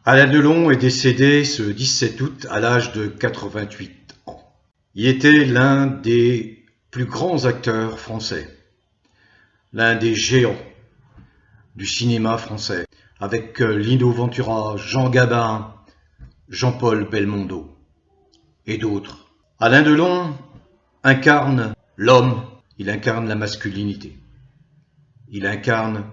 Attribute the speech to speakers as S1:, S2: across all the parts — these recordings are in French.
S1: Alain Delon est décédé ce 17 août à l'âge de 88 ans. Il était l'un des plus grands acteurs français, l'un des géants du cinéma français, avec Lino Ventura, Jean Gabin, Jean-Paul Belmondo et d'autres. Alain Delon incarne l'homme, il incarne la masculinité, il incarne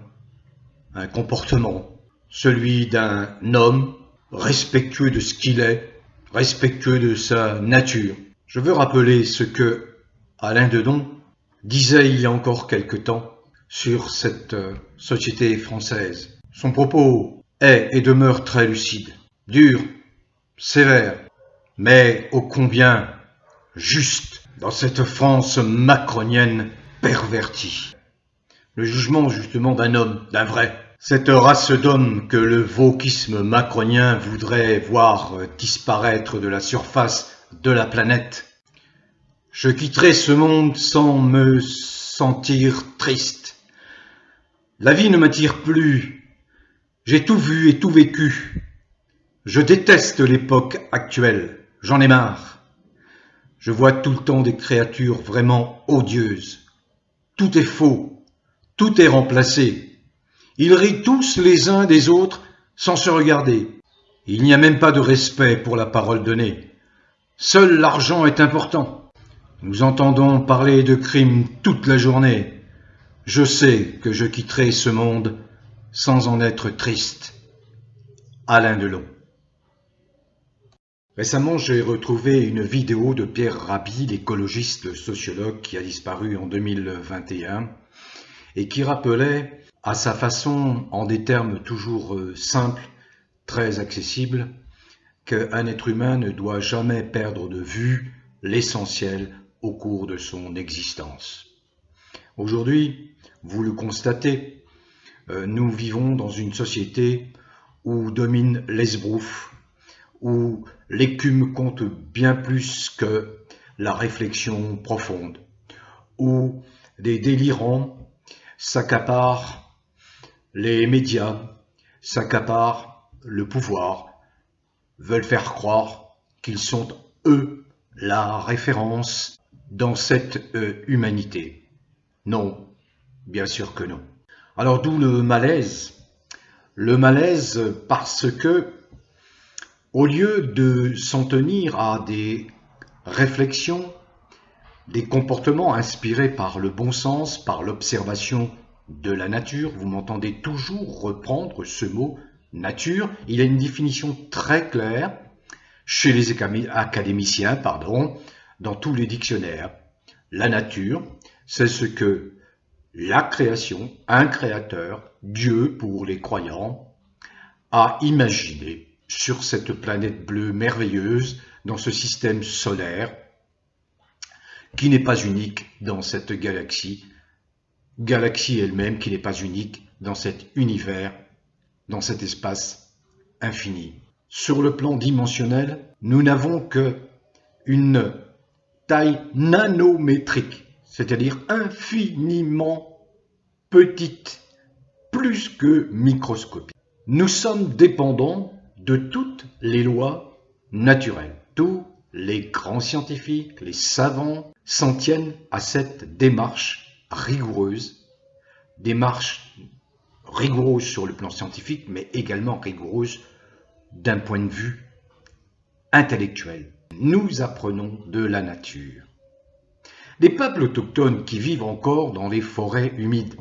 S1: un comportement, celui d'un homme respectueux de ce qu'il est, respectueux de sa nature. Je veux rappeler ce que Alain Delon disait il y a encore quelque temps sur cette société française. Son propos est et demeure très lucide, dur, sévère, mais ô combien juste dans cette France macronienne pervertie. Le jugement justement d'un homme, d'un vrai. Cette race d'hommes que le wokisme macronien voudrait voir disparaître de la surface de la planète. Je quitterai ce monde sans me sentir triste. La vie ne m'attire plus. J'ai tout vu et tout vécu. Je déteste l'époque actuelle. J'en ai marre. Je vois tout le temps des créatures vraiment odieuses. Tout est faux. Tout est remplacé. Ils rient tous les uns des autres sans se regarder. Il n'y a même pas de respect pour la parole donnée. Seul l'argent est important. Nous entendons parler de crimes toute la journée. Je sais que je quitterai ce monde sans en être triste. Alain Delon. Récemment, j'ai retrouvé une vidéo de Pierre Rabhi, l'écologiste sociologue qui a disparu en 2021 et qui rappelait à sa façon, en des termes toujours simples, très accessibles, qu'un être humain ne doit jamais perdre de vue l'essentiel au cours de son existence. Aujourd'hui, vous le constatez, nous vivons dans une société où domine l'esbrouf, où l'écume compte bien plus que la réflexion profonde, où des délirants s'accaparent les médias, s'accaparent le pouvoir, veulent faire croire qu'ils sont, eux, la référence dans cette humanité. Non, bien sûr que non. Alors d'où le malaise? Le malaise parce que, au lieu de s'en tenir à des réflexions, des comportements inspirés par le bon sens, par l'observation de la nature, vous m'entendez toujours reprendre ce mot nature, il a une définition très claire chez les académiciens, dans tous les dictionnaires. La nature, c'est ce que la création, un créateur, Dieu pour les croyants, a imaginé sur cette planète bleue merveilleuse, dans ce système solaire, qui n'est pas unique dans cette galaxie elle-même qui n'est pas unique dans cet univers, dans cet espace infini. Sur le plan dimensionnel, nous n'avons que une taille nanométrique, c'est-à-dire infiniment petite, plus que microscopique. Nous sommes dépendants de toutes les lois naturelles. Tous les grands scientifiques, les savants s'en tiennent à cette démarche rigoureuse sur le plan scientifique, mais également rigoureuse d'un point de vue intellectuel. Nous apprenons de la nature. Les peuples autochtones qui vivent encore dans les forêts humides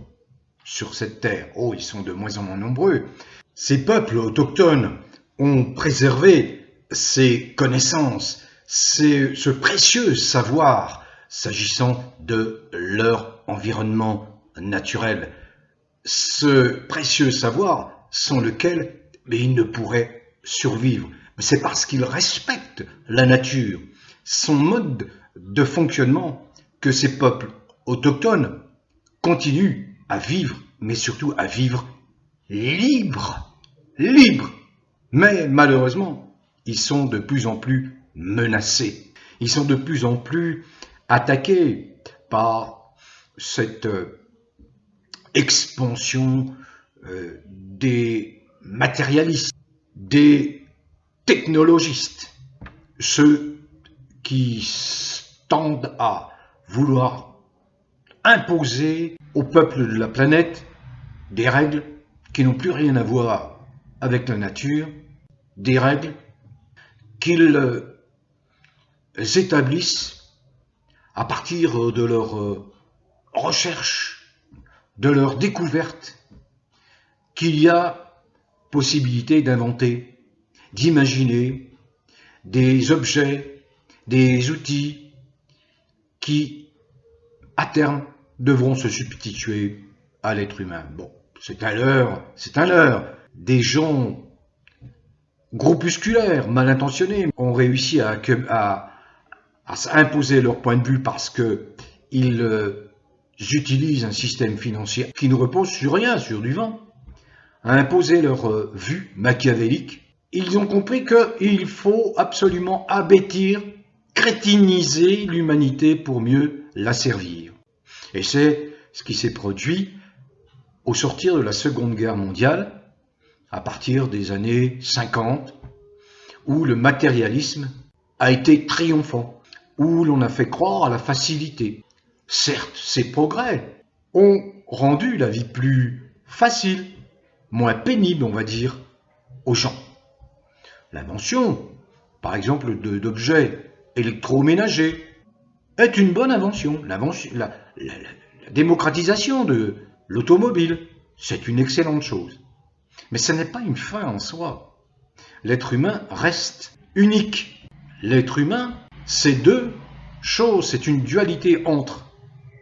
S1: sur cette terre, ils sont de moins en moins nombreux. Ces peuples autochtones ont préservé ces connaissances, ce précieux savoir s'agissant de leur environnement naturel. Ce précieux savoir sans lequel ils ne pourraient survivre. C'est parce qu'ils respectent la nature, son mode de fonctionnement, que ces peuples autochtones continuent à vivre, mais surtout à vivre libres. Mais malheureusement, ils sont de plus en plus menacés. Ils sont de plus en plus attaqués par cette expansion des matérialistes, des technologistes, ceux qui tendent à vouloir imposer au peuple de la planète des règles qui n'ont plus rien à voir avec la nature, des règles qu'ils établissent à partir de leurs recherches, de leurs découvertes, qu'il y a possibilité d'inventer, d'imaginer des objets, des outils qui, à terme, devront se substituer à l'être humain. Bon, c'est un leurre. Des gens groupusculaires, mal intentionnés, ont réussi à imposer leur point de vue parce qu'ils utilisent un système financier qui ne repose sur rien, sur du vent, à imposer leur vue machiavélique. Ils ont compris qu'il faut absolument abêtir, crétiniser l'humanité pour mieux la servir. Et c'est ce qui s'est produit au sortir de la Seconde Guerre mondiale, à partir des années 50, où le matérialisme a été triomphant, où l'on a fait croire à la facilité. Certes, ces progrès ont rendu la vie plus facile, moins pénible, on va dire, aux gens. L'invention, par exemple, d'objets électroménagers est une bonne invention. La démocratisation de l'automobile, c'est une excellente chose. Mais ce n'est pas une fin en soi. L'être humain reste unique. L'être humain, c'est deux choses, c'est une dualité entre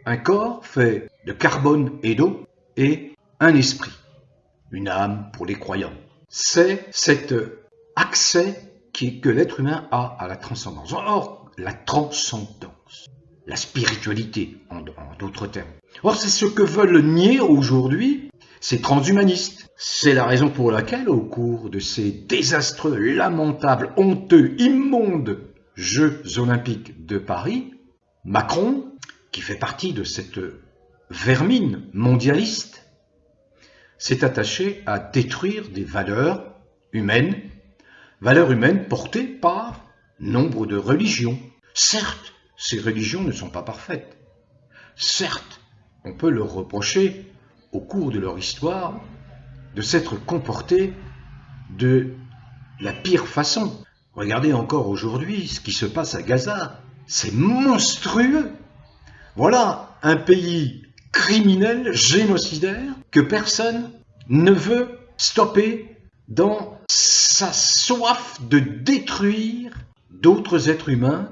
S1: un corps fait de carbone et d'eau et un esprit, une âme pour les croyants. C'est cet accès que l'être humain a à la transcendance. Or, la transcendance, la spiritualité en d'autres termes. Or, c'est ce que veulent nier aujourd'hui ces transhumanistes. C'est la raison pour laquelle, au cours de ces désastreux, lamentables, honteux, immondes Jeux olympiques de Paris, Macron, qui fait partie de cette vermine mondialiste, s'est attaché à détruire des valeurs humaines portées par nombre de religions. Certes, ces religions ne sont pas parfaites. Certes, on peut leur reprocher, au cours de leur histoire, de s'être comportés de la pire façon. Regardez encore aujourd'hui ce qui se passe à Gaza. C'est monstrueux. Voilà un pays criminel, génocidaire, que personne ne veut stopper dans sa soif de détruire d'autres êtres humains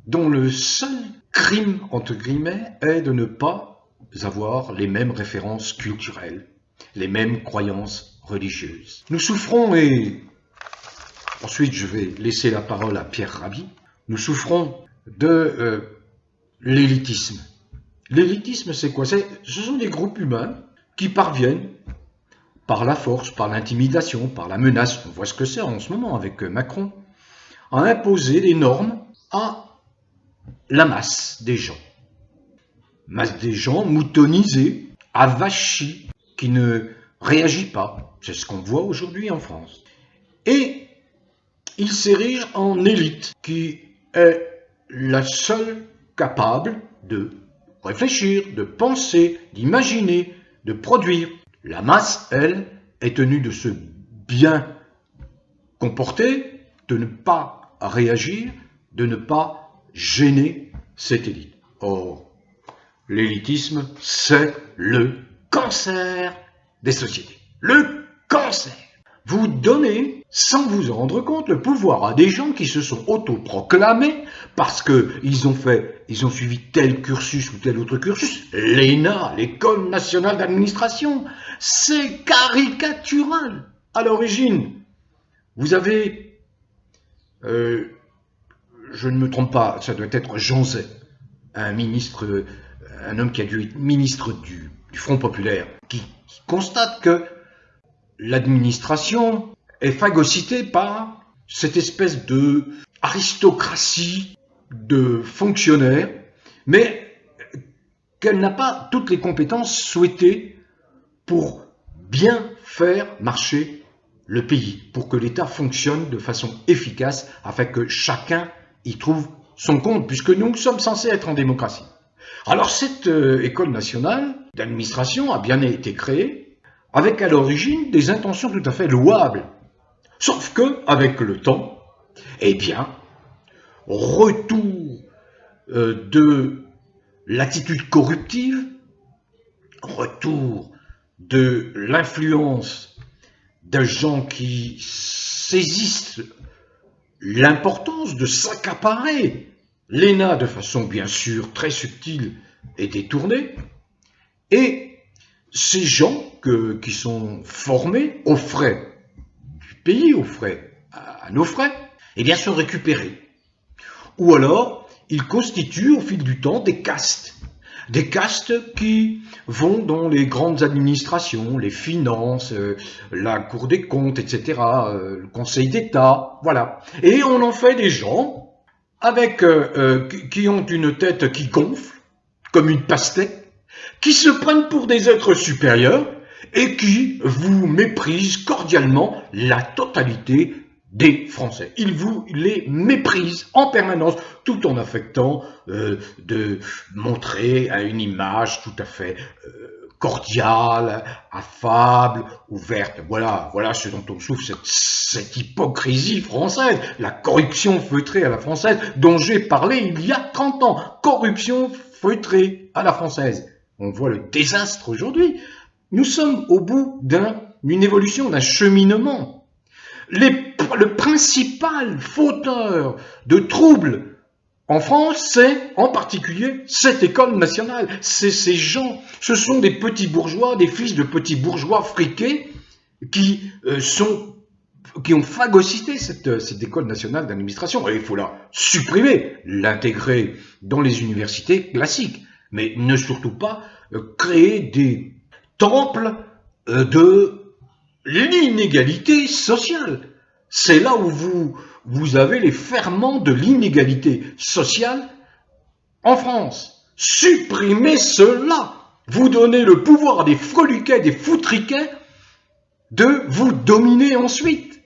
S1: dont le seul crime, entre guillemets, est de ne pas avoir les mêmes références culturelles, les mêmes croyances religieuses. Nous souffrons, et ensuite je vais laisser la parole à Pierre Rabhi, nous souffrons de l'élitisme. L'élitisme, c'est quoi? Ce sont des groupes humains qui parviennent, par la force, par l'intimidation, par la menace, on voit ce que c'est en ce moment avec Macron, à imposer des normes à la masse des gens. Masse des gens moutonisés, avachis, qui ne réagit pas. C'est ce qu'on voit aujourd'hui en France. Et il s'érige en élite, qui est la seule capable de réfléchir, de penser, d'imaginer, de produire. La masse, elle, est tenue de se bien comporter, de ne pas réagir, de ne pas gêner cette élite. Or, l'élitisme, c'est le cancer des sociétés. Le cancer. Vous donnez, sans vous en rendre compte, le pouvoir à des gens qui se sont autoproclamés parce qu'ils ont suivi tel cursus ou tel autre cursus. L'ENA, l'École nationale d'administration, c'est caricatural. À l'origine, vous avez, je ne me trompe pas, ça doit être Jean Zay, un homme qui a dû être ministre du Front populaire, qui constate que l'administration est phagocytée par cette espèce de aristocratie de fonctionnaires, mais qu'elle n'a pas toutes les compétences souhaitées pour bien faire marcher le pays, pour que l'État fonctionne de façon efficace, afin que chacun y trouve son compte, puisque nous sommes censés être en démocratie. Alors cette école nationale d'administration a bien été créée, avec à l'origine des intentions tout à fait louables. Sauf que, avec le temps, eh bien, retour de l'attitude corruptive, retour de l'influence de gens qui saisissent l'importance de s'accaparer l'ENA de façon bien sûr très subtile et détournée, et ces gens qui sont formés aux frais du pays, aux frais, à nos frais, eh bien sont récupérés. Ou alors, ils constituent au fil du temps des castes qui vont dans les grandes administrations, les finances, la Cour des comptes, etc., le Conseil d'État, voilà. Et on en fait des gens qui ont une tête qui gonfle, comme une pastèque, qui se prennent pour des êtres supérieurs et qui vous méprisent cordialement la totalité des Français. Ils vous les méprisent en permanence, tout en affectant de montrer une image tout à fait cordiale, affable, ouverte. Voilà ce dont on souffre, cette hypocrisie française, la corruption feutrée à la française, dont j'ai parlé il y a 30 ans. Corruption feutrée à la française. On voit le désastre aujourd'hui. Nous sommes au bout d'une évolution, d'un cheminement. Le principal fauteur de troubles en France, c'est en particulier cette école nationale. C'est ces gens, ce sont des petits bourgeois, des fils de petits bourgeois friqués qui ont phagocyté cette école nationale d'administration. Et il faut la supprimer, l'intégrer dans les universités classiques, mais ne surtout pas créer des temples de l'inégalité sociale. C'est là où vous avez les ferments de l'inégalité sociale en France. Supprimez cela. Vous donnez le pouvoir à des freluquets, des foutriquets de vous dominer ensuite.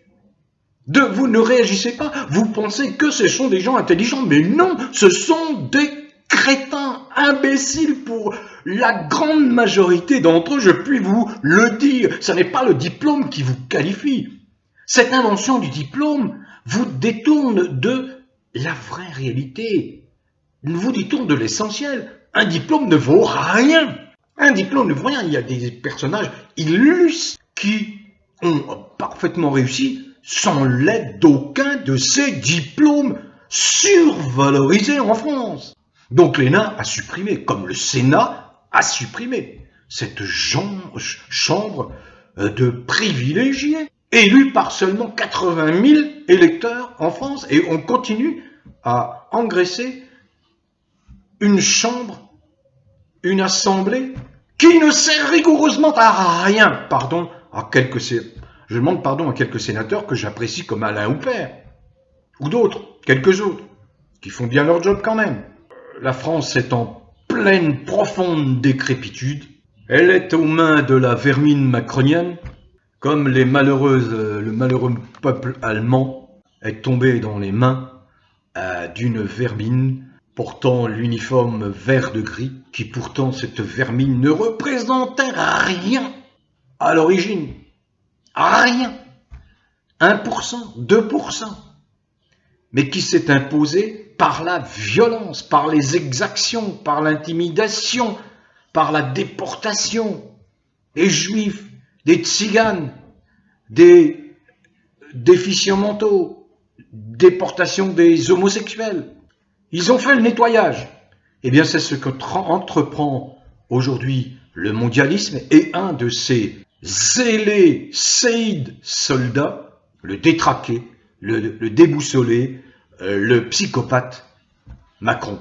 S1: Vous ne réagissez pas. Vous pensez que ce sont des gens intelligents, mais non, ce sont des crétins, imbéciles pour la grande majorité d'entre eux, je puis vous le dire. Ce n'est pas le diplôme qui vous qualifie. Cette invention du diplôme vous détourne de la vraie réalité, vous détourne de l'essentiel. Un diplôme ne vaut rien. Un diplôme ne vaut rien. Il y a des personnages illustres qui ont parfaitement réussi sans l'aide d'aucun de ces diplômes survalorisés en France. Donc l'ENA a supprimé, comme le Sénat a supprimé, cette chambre de privilégiés, élue par seulement 80 000 électeurs en France, et on continue à engraisser une chambre, une assemblée, qui ne sert rigoureusement à rien. Je demande pardon à quelques sénateurs que j'apprécie comme Alain Houpert, ou d'autres, quelques autres, qui font bien leur job quand même. La France est en pleine, profonde décrépitude. Elle est aux mains de la vermine macronienne, comme le malheureux peuple allemand est tombé dans les mains d'une vermine portant l'uniforme vert de gris, qui pourtant, cette vermine, ne représentait rien à l'origine. Rien. 1%, 2%. Mais qui s'est imposé par la violence, par les exactions, par l'intimidation, par la déportation des juifs, des tziganes, des déficients mentaux, déportation des homosexuels. Ils ont fait le nettoyage. Eh bien, c'est ce qu'entreprend aujourd'hui le mondialisme, et un de ces zélés séides soldats, le détraqué, le déboussolé, le psychopathe Macron.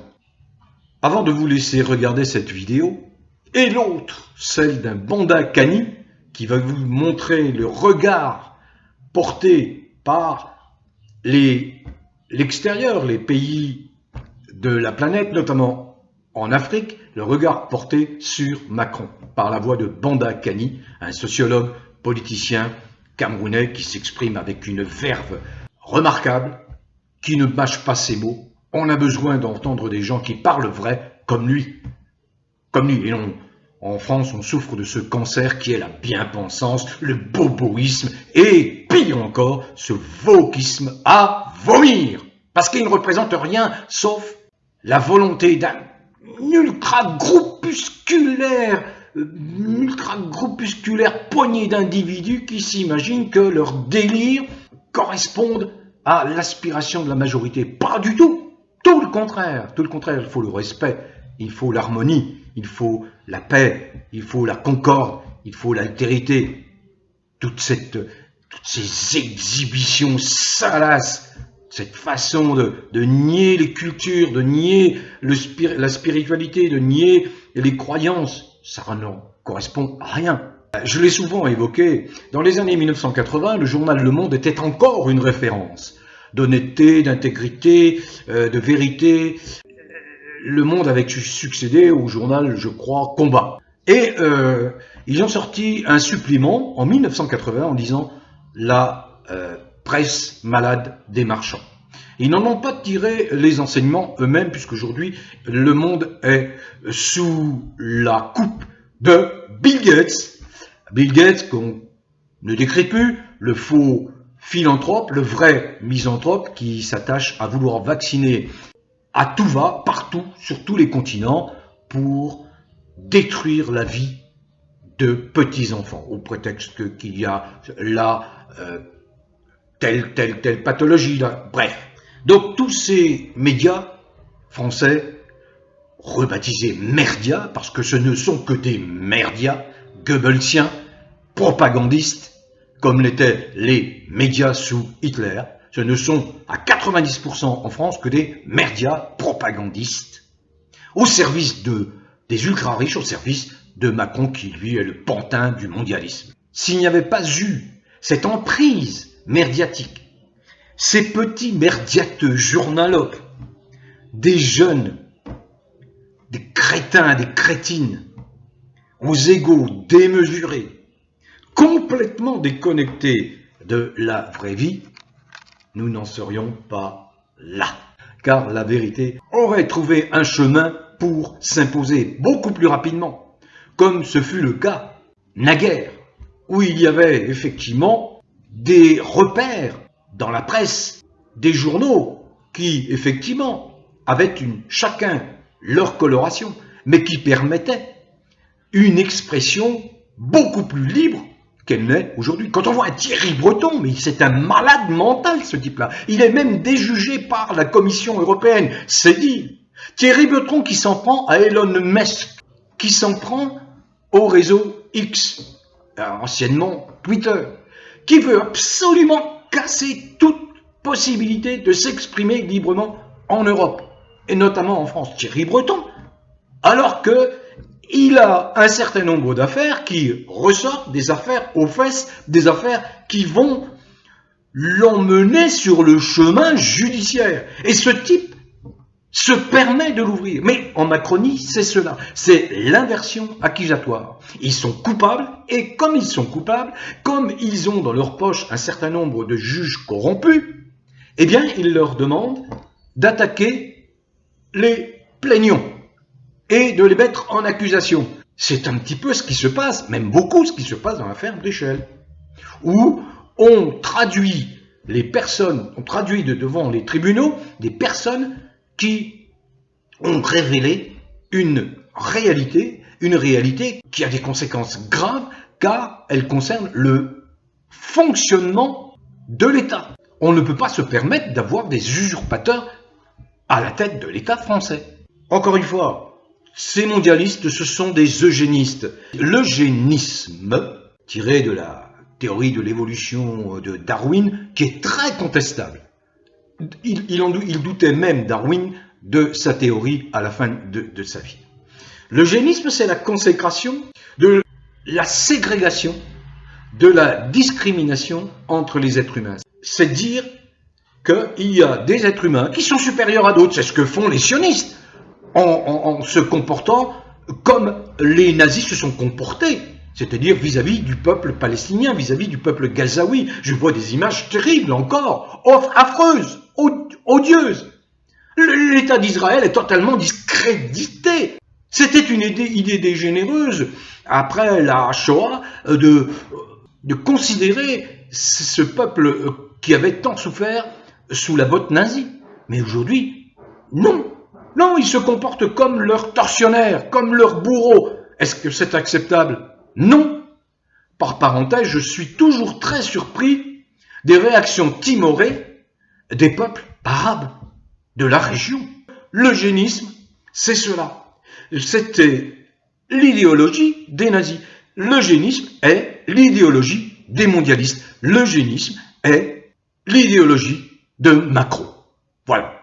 S1: Avant de vous laisser regarder cette vidéo, et l'autre, celle d'un Banda Kani, qui va vous montrer le regard porté par l'extérieur, les pays de la planète, notamment en Afrique, le regard porté sur Macron, par la voix de Banda Kani, un sociologue, politicien Camerounais qui s'exprime avec une verve remarquable, qui ne mâche pas ses mots. On a besoin d'entendre des gens qui parlent vrai comme lui. Comme lui. Et non, en France, on souffre de ce cancer qui est la bien-pensance, le boboïsme et, pire encore, ce wokisme à vomir. Parce qu'il ne représente rien sauf la volonté d'un ultra-groupusculaire poignée d'individus qui s'imaginent que leurs délires correspondent à l'aspiration de la majorité. Pas du tout. Tout le contraire. Tout le contraire. Il faut le respect, il faut l'harmonie, il faut la paix, il faut la concorde, il faut l'altérité. Toutes ces exhibitions salaces, cette façon de nier les cultures, de nier la spiritualité, de nier les croyances, ça ne correspond à rien. Je l'ai souvent évoqué, dans les années 1980, le journal Le Monde était encore une référence d'honnêteté, d'intégrité, de vérité. Le Monde avait succédé au journal, je crois, Combat. Et ils ont sorti un supplément en 1980 en disant « La presse malade des marchands ». Ils n'en ont pas tiré les enseignements eux-mêmes, puisqu'aujourd'hui, Le Monde est sous la coupe de Bill Gates. Bill Gates, qu'on ne décrit plus, le faux philanthrope, le vrai misanthrope qui s'attache à vouloir vacciner à tout va, partout, sur tous les continents, pour détruire la vie de petits-enfants, au prétexte qu'il y a là telle pathologie, là. Bref. Donc tous ces médias français, rebaptisés merdias, parce que ce ne sont que des merdias, goebbelsiens, propagandistes, comme l'étaient les médias sous Hitler. Ce ne sont à 90% en France que des merdias propagandistes, au service des ultra-riches, au service de Macron qui, lui, est le pantin du mondialisme. S'il n'y avait pas eu cette emprise médiatique, ces petits merdiateux journalogues, des jeunes, des crétins, des crétines, aux égos démesurés, complètement déconnectés de la vraie vie, nous n'en serions pas là. Car la vérité aurait trouvé un chemin pour s'imposer beaucoup plus rapidement, comme ce fut le cas naguère, où il y avait effectivement des repères dans la presse, des journaux qui effectivement avaient chacun leur coloration, mais qui permettaient une expression beaucoup plus libre qu'elle n'est aujourd'hui. Quand on voit un Thierry Breton, mais c'est un malade mental ce type-là. Il est même déjugé par la Commission européenne, c'est dit. Thierry Breton qui s'en prend à Elon Musk, qui s'en prend au réseau X, anciennement Twitter, qui veut absolument casser toute possibilité de s'exprimer librement en Europe, et notamment en France. Thierry Breton, alors que il a un certain nombre d'affaires qui ressortent, des affaires aux fesses, des affaires qui vont l'emmener sur le chemin judiciaire. Et ce type se permet de l'ouvrir. Mais en Macronie, c'est cela. C'est l'inversion accusatoire. Ils sont coupables, et comme ils sont coupables, comme ils ont dans leur poche un certain nombre de juges corrompus, eh bien, ils leur demandent d'attaquer les plaignants et de les mettre en accusation. C'est un petit peu ce qui se passe, même beaucoup ce qui se passe dans l'affaire Brichel, où on traduit devant les tribunaux des personnes qui ont révélé une réalité qui a des conséquences graves, car elle concerne le fonctionnement de l'État. On ne peut pas se permettre d'avoir des usurpateurs à la tête de l'État français. Encore une fois, ces mondialistes, ce sont des eugénistes. L'eugénisme, tiré de la théorie de l'évolution de Darwin, qui est très contestable. Il doutait même, Darwin, de sa théorie à la fin de sa vie. L'eugénisme, c'est la consécration de la ségrégation, de la discrimination entre les êtres humains. C'est dire qu'il y a des êtres humains qui sont supérieurs à d'autres. C'est ce que font les sionistes, en se comportant comme les nazis se sont comportés. c'est-à-dire vis-à-vis du peuple palestinien, vis-à-vis du peuple gazaoui. Je vois des images terribles encore, affreuses, odieuses. L'État d'Israël est totalement discrédité. C'était une idée dégénéreuse, après la Shoah, de considérer ce peuple qui avait tant souffert sous la botte nazie. Mais aujourd'hui, non. Non, ils se comportent comme leurs tortionnaires, comme leurs bourreaux. Est-ce que c'est acceptable? Non. Par parenthèse, je suis toujours très surpris des réactions timorées des peuples arabes de la région. L'eugénisme, c'est cela. C'était l'idéologie des nazis. L'eugénisme est l'idéologie des mondialistes. L'eugénisme est l'idéologie de Macron. Voilà.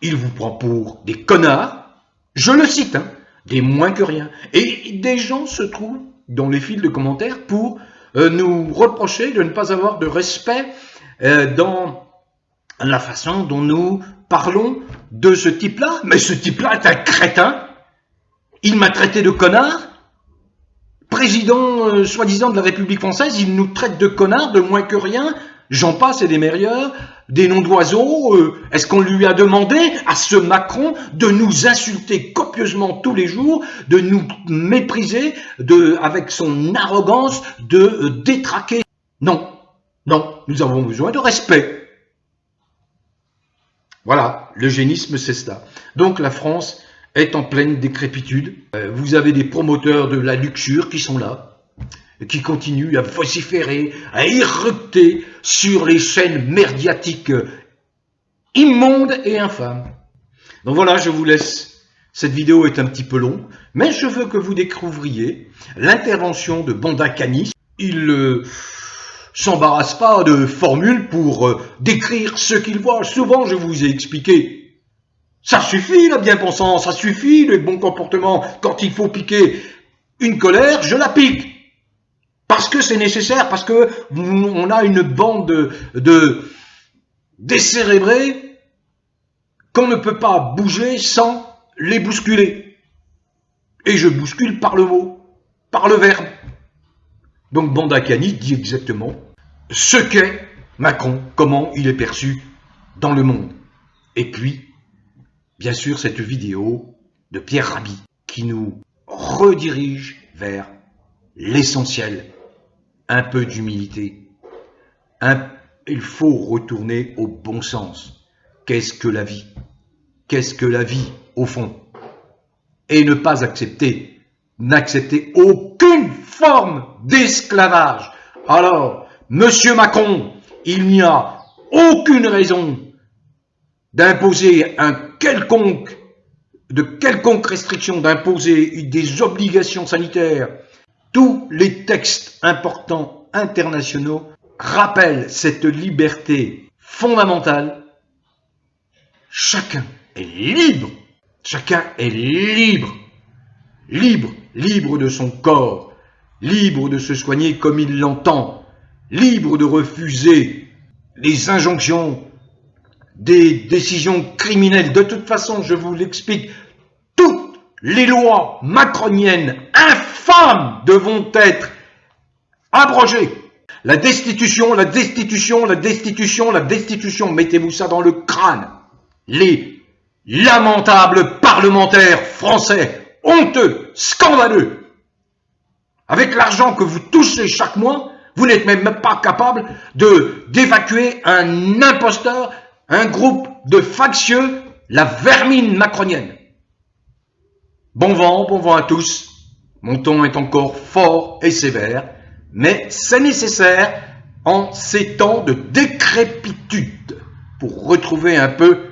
S1: Il vous prend pour des connards, je le cite, des moins que rien. Et des gens se trouvent dans les fils de commentaires pour nous reprocher de ne pas avoir de respect dans la façon dont nous parlons de ce type-là. Mais ce type-là est un crétin. Il m'a traité de connard. Président soi-disant de la République française, il nous traite de connards, de moins que rien. J'en passe et des meilleurs, des noms d'oiseaux. Est-ce qu'on lui a demandé à ce Macron de nous insulter copieusement tous les jours, de nous mépriser, avec son arrogance, de détraquer? Non, non, nous avons besoin de respect. Voilà, l'eugénisme c'est ça. Donc la France est en pleine décrépitude. Vous avez des promoteurs de la luxure qui sont là, qui continuent à vociférer, à irrupter sur les chaînes médiatiques immondes et infâmes. Donc voilà, je vous laisse. Cette vidéo est un petit peu longue, mais je veux que vous découvriez l'intervention de Bandakani. Il s'embarrasse pas de formules pour décrire ce qu'il voit. Souvent, je vous ai expliqué. Ça suffit la bien-pensance, ça suffit le bon comportement. Quand il faut piquer une colère, je la pique. Parce que c'est nécessaire, parce que on a une bande de décérébrés qu'on ne peut pas bouger sans les bousculer. Et je bouscule par le mot, par le verbe. Donc Bandakani dit exactement ce qu'est Macron, comment il est perçu dans le monde. Et puis, bien sûr, cette vidéo de Pierre Rabhi qui nous redirige vers l'essentiel. Un peu d'humilité. Il faut retourner au bon sens. Qu'est-ce que la vie? Qu'est-ce que la vie, au fond? Et ne pas n'accepter aucune forme d'esclavage. Alors, Monsieur Macron, il n'y a aucune raison d'imposer de quelconque restriction, d'imposer des obligations sanitaires. Tous les textes importants internationaux rappellent cette liberté fondamentale. Chacun est libre. Chacun est libre. Libre, libre de son corps. Libre de se soigner comme il l'entend. Libre de refuser les injonctions des décisions criminelles. De toute façon, je vous l'explique, toutes les lois macroniennes infâmes devront être abrogées. La destitution, la destitution, la destitution, la destitution. Mettez-vous ça dans le crâne. Les lamentables parlementaires français, honteux, scandaleux. Avec l'argent que vous touchez chaque mois, vous n'êtes même pas capable d'évacuer un imposteur, un groupe de factieux, la vermine macronienne. Bon vent à tous. Mon ton est encore fort et sévère, mais c'est nécessaire en ces temps de décrépitude pour retrouver un peu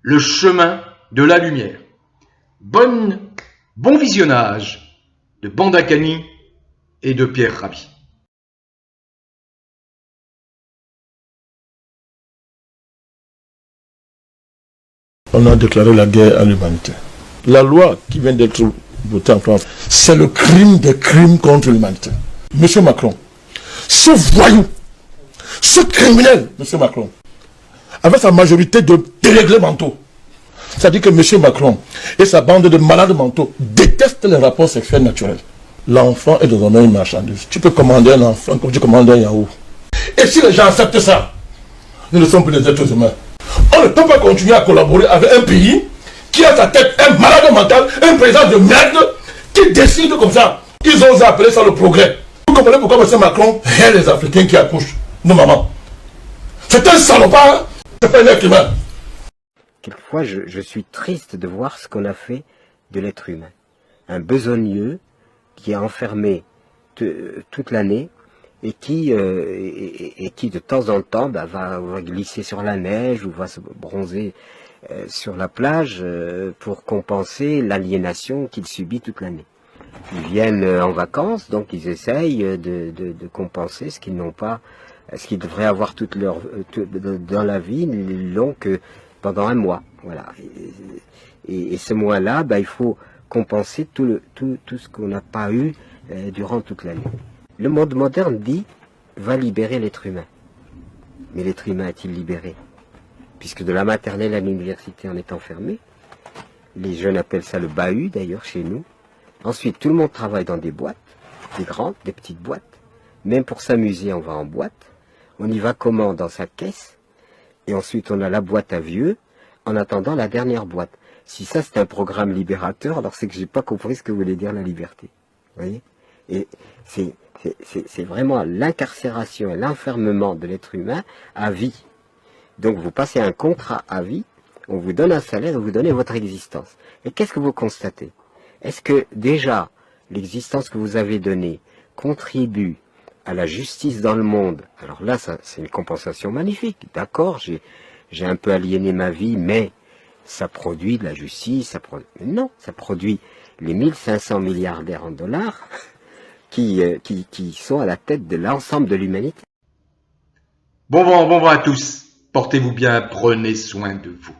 S1: le chemin de la lumière. Bon visionnage de Bandakani et de Pierre Rabhi.
S2: On a déclaré la guerre à l'humanité. La loi qui vient d'être votée en France, c'est le crime des crimes contre l'humanité. Monsieur Macron, ce voyou, ce criminel, Monsieur Macron, avec sa majorité de délégués mentaux, c'est-à-dire que Monsieur Macron et sa bande de malades mentaux détestent les rapports sexuels naturels. L'enfant est désormais une marchandise. Tu peux commander un enfant comme tu commandes un yaourt. Et si les gens acceptent ça, ils ne sont plus des êtres humains. On ne peut pas continuer à collaborer avec un pays qui a à sa tête un malade mental, un président de merde, qui décide comme ça. Ils ont appelé ça le progrès. Vous comprenez pourquoi M. Macron est les Africains qui accouchent nos mamans. C'est un salopard, c'est pas un être humain.
S3: Quelquefois, je suis triste de voir ce qu'on a fait de l'être humain. Un besogneux qui est enfermé toute l'année et qui de temps en temps va glisser sur la neige ou va se bronzer sur la plage pour compenser l'aliénation qu'il subit toute l'année. Ils viennent en vacances, donc ils essayent de compenser ce qu'ils n'ont pas, ce qu'ils devraient avoir dans la vie, ils l'ont que pendant un mois. Voilà. Et ce mois-là, il faut compenser tout ce qu'on n'a pas eu durant toute l'année. Le monde moderne dit va libérer l'être humain. Mais l'être humain est-il libéré? Puisque de la maternelle à l'université on est enfermé. Les jeunes appellent ça le bahut d'ailleurs chez nous. Ensuite, tout le monde travaille dans des boîtes, des grandes, des petites boîtes. Même pour s'amuser, on va en boîte. On y va comment? Dans sa caisse. Et ensuite, on a la boîte à vieux, en attendant la dernière boîte. Si ça, c'est un programme libérateur, alors c'est que j'ai pas compris ce que voulait dire la liberté. Vous voyez? Et c'est vraiment l'incarcération et l'enfermement de l'être humain à vie. Donc, vous passez un contrat à vie, on vous donne un salaire et vous donnez votre existence. Et qu'est-ce que vous constatez? Est-ce que déjà l'existence que vous avez donnée contribue à la justice dans le monde? Alors là, c'est une compensation magnifique. D'accord, j'ai un peu aliéné ma vie, mais ça produit de la justice. Mais non, ça produit les 1500 milliardaires en dollars qui sont à la tête de l'ensemble de l'humanité.
S1: Bon vent à tous. Portez-vous bien, prenez soin de vous.